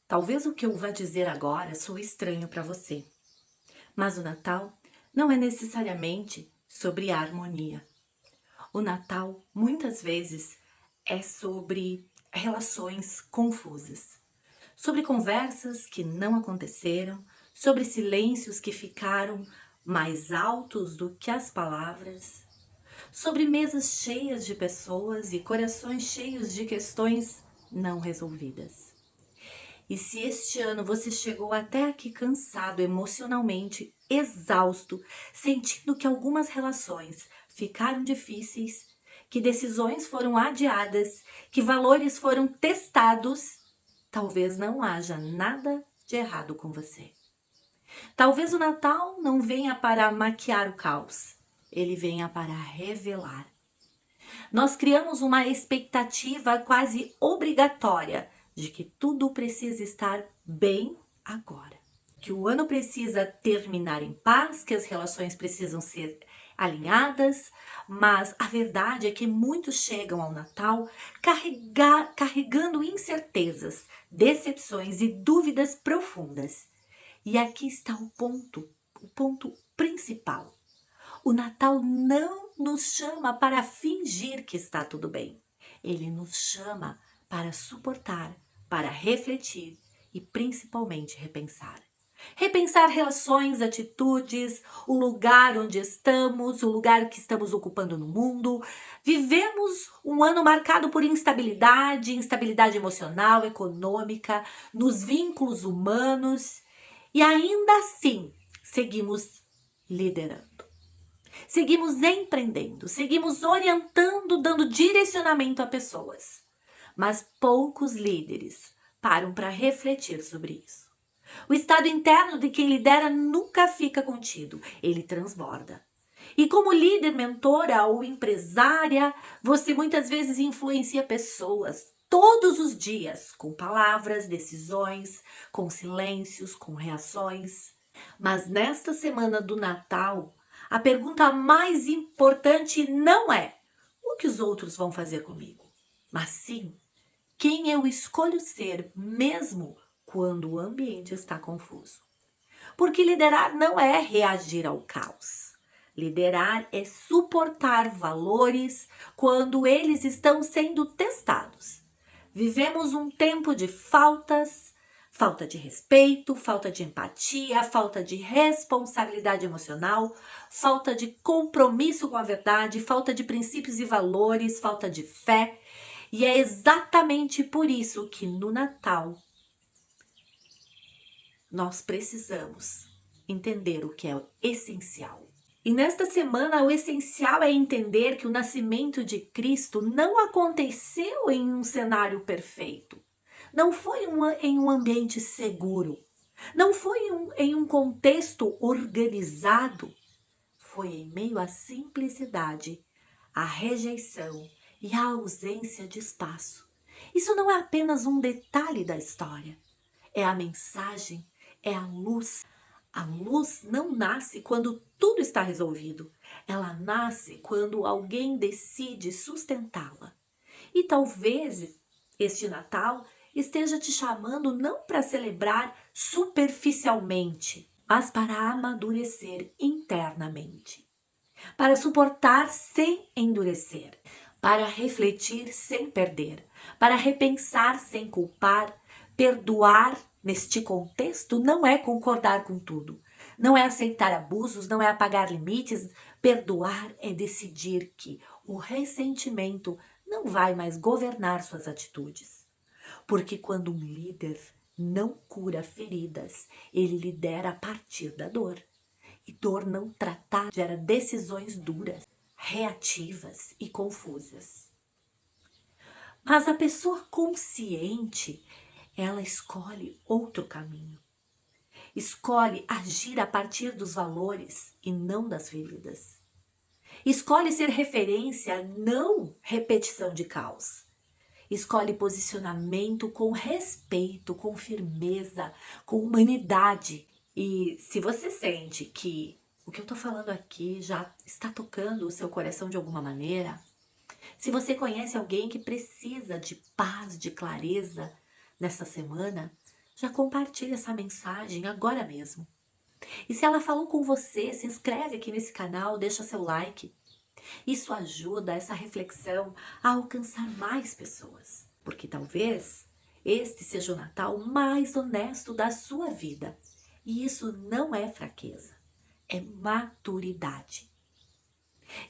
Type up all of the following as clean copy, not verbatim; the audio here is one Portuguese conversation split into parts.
Talvez o que eu vá dizer agora soe estranho para você, mas o Natal não é necessariamente sobre harmonia. O Natal, muitas vezes, é sobre relações confusas, sobre conversas que não aconteceram, sobre silêncios que ficaram mais altos do que as palavras, sobre mesas cheias de pessoas e corações cheios de questões não resolvidas. E se este ano você chegou até aqui cansado emocionalmente, exausto, sentindo que algumas relações ficaram difíceis, que decisões foram adiadas, que valores foram testados, talvez não haja nada de errado com você. Talvez o Natal não venha para maquiar o caos, ele venha para revelar. Nós criamos uma expectativa quase obrigatória de que tudo precisa estar bem agora. Que o ano precisa terminar em paz, que as relações precisam ser alinhadas, mas a verdade é que muitos chegam ao Natal carregando incertezas, decepções e dúvidas profundas. E aqui está o ponto principal. O Natal não nos chama para fingir que está tudo bem. Ele nos chama para suportar, para refletir e principalmente repensar. Repensar relações, atitudes, o lugar onde estamos, o lugar que estamos ocupando no mundo. Vivemos um ano marcado por instabilidade emocional, econômica, nos vínculos humanos e ainda assim seguimos liderando. Seguimos empreendendo, seguimos orientando, dando direcionamento a pessoas. Mas poucos líderes param para refletir sobre isso. O estado interno de quem lidera nunca fica contido, ele transborda. E como líder, mentora ou empresária, você muitas vezes influencia pessoas todos os dias, com palavras, decisões, com silêncios, com reações. Mas nesta semana do Natal, a pergunta mais importante não é o que os outros vão fazer comigo, mas sim quem eu escolho ser mesmo quando o ambiente está confuso. Porque liderar não é reagir ao caos. Liderar é suportar valores quando eles estão sendo testados. Vivemos um tempo de falta de respeito, falta de empatia, falta de responsabilidade emocional, falta de compromisso com a verdade, falta de princípios e valores, falta de fé. E é exatamente por isso que no Natal nós precisamos entender o que é essencial. E nesta semana, o essencial é entender que o nascimento de Cristo não aconteceu em um cenário perfeito. Não foi em um ambiente seguro. Não foi em um contexto organizado. Foi em meio à simplicidade, à rejeição e à ausência de espaço. Isso não é apenas um detalhe da história. É a mensagem, é a luz. A luz não nasce quando tudo está resolvido. Ela nasce quando alguém decide sustentá-la. E talvez este Natal esteja te chamando não para celebrar superficialmente, mas para amadurecer internamente. Para suportar sem endurecer. Para refletir sem perder. Para repensar sem culpar. Perdoar neste contexto não é concordar com tudo. Não é aceitar abusos, não é apagar limites. Perdoar é decidir que o ressentimento não vai mais governar suas atitudes. Porque quando um líder não cura feridas, ele lidera a partir da dor. E dor não tratada gera decisões duras, reativas e confusas. Mas a pessoa consciente, ela escolhe outro caminho. Escolhe agir a partir dos valores e não das feridas. Escolhe ser referência, não repetição de caos. Escolhe posicionamento com respeito, com firmeza, com humanidade. E se você sente que o que eu estou falando aqui já está tocando o seu coração de alguma maneira, se você conhece alguém que precisa de paz, de clareza nessa semana, já compartilha essa mensagem agora mesmo. E se ela falou com você, se inscreve aqui nesse canal, deixa seu like. Isso ajuda essa reflexão a alcançar mais pessoas, porque talvez este seja o Natal mais honesto da sua vida. E isso não é fraqueza, é maturidade.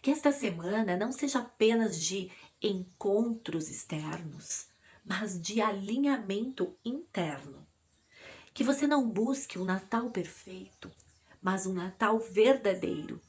Que esta semana não seja apenas de encontros externos, mas de alinhamento interno. Que você não busque um Natal perfeito, mas um Natal verdadeiro.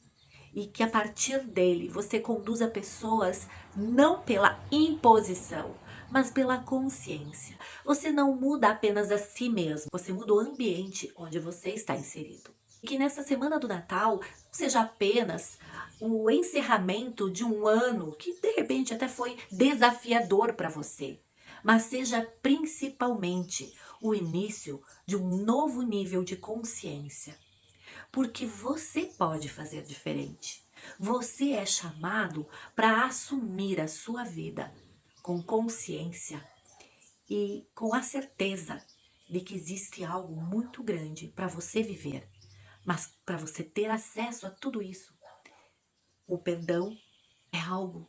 E que a partir dele você conduza pessoas não pela imposição, mas pela consciência. Você não muda apenas a si mesmo, você muda o ambiente onde você está inserido. E que nessa semana do Natal seja apenas o encerramento de um ano que de repente até foi desafiador para você, mas seja principalmente o início de um novo nível de consciência. Porque você pode fazer diferente. Você é chamado para assumir a sua vida com consciência e com a certeza de que existe algo muito grande para você viver. Mas para você ter acesso a tudo isso, o perdão é algo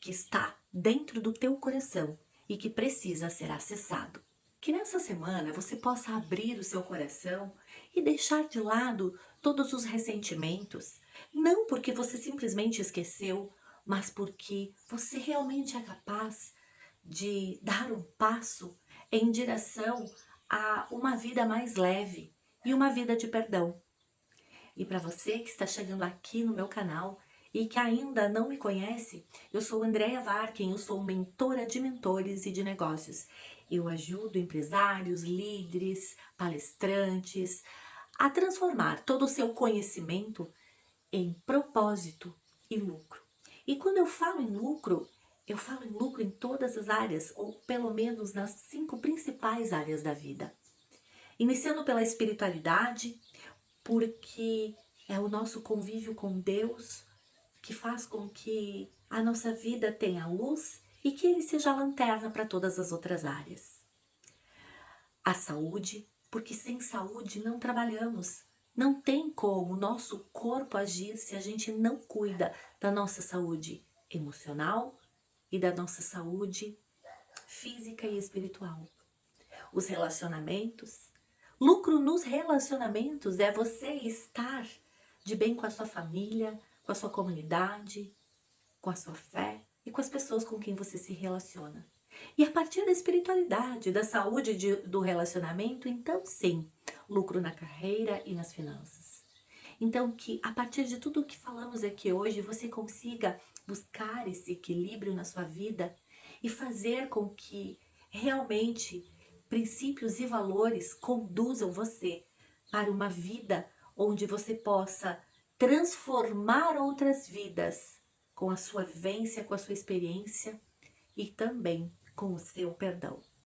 que está dentro do teu coração e que precisa ser acessado. Que nessa semana você possa abrir o seu coração e deixar de lado todos os ressentimentos, não porque você simplesmente esqueceu, mas porque você realmente é capaz de dar um passo em direção a uma vida mais leve e uma vida de perdão. E para você que está chegando aqui no meu canal e que ainda não me conhece, eu sou Andrea Varken, eu sou mentora de mentores e de negócios. Eu ajudo empresários, líderes, palestrantes a transformar todo o seu conhecimento em propósito e lucro. E quando eu falo em lucro em todas as áreas, ou pelo menos nas 5 principais áreas da vida. Iniciando pela espiritualidade, porque é o nosso convívio com Deus que faz com que a nossa vida tenha luz e que Ele seja a lanterna para todas as outras áreas. A saúde, porque sem saúde não trabalhamos. Não tem como o nosso corpo agir se a gente não cuida da nossa saúde emocional e da nossa saúde física e espiritual. Os relacionamentos. Lucro nos relacionamentos é você estar de bem com a sua família, com a sua comunidade, com a sua fé e com as pessoas com quem você se relaciona. E a partir da espiritualidade, da saúde do relacionamento, então sim, lucro na carreira e nas finanças. Então que a partir de tudo o que falamos aqui hoje, você consiga buscar esse equilíbrio na sua vida e fazer com que realmente princípios e valores conduzam você para uma vida onde você possa transformar outras vidas com a sua vivência, com a sua experiência e também com o seu perdão.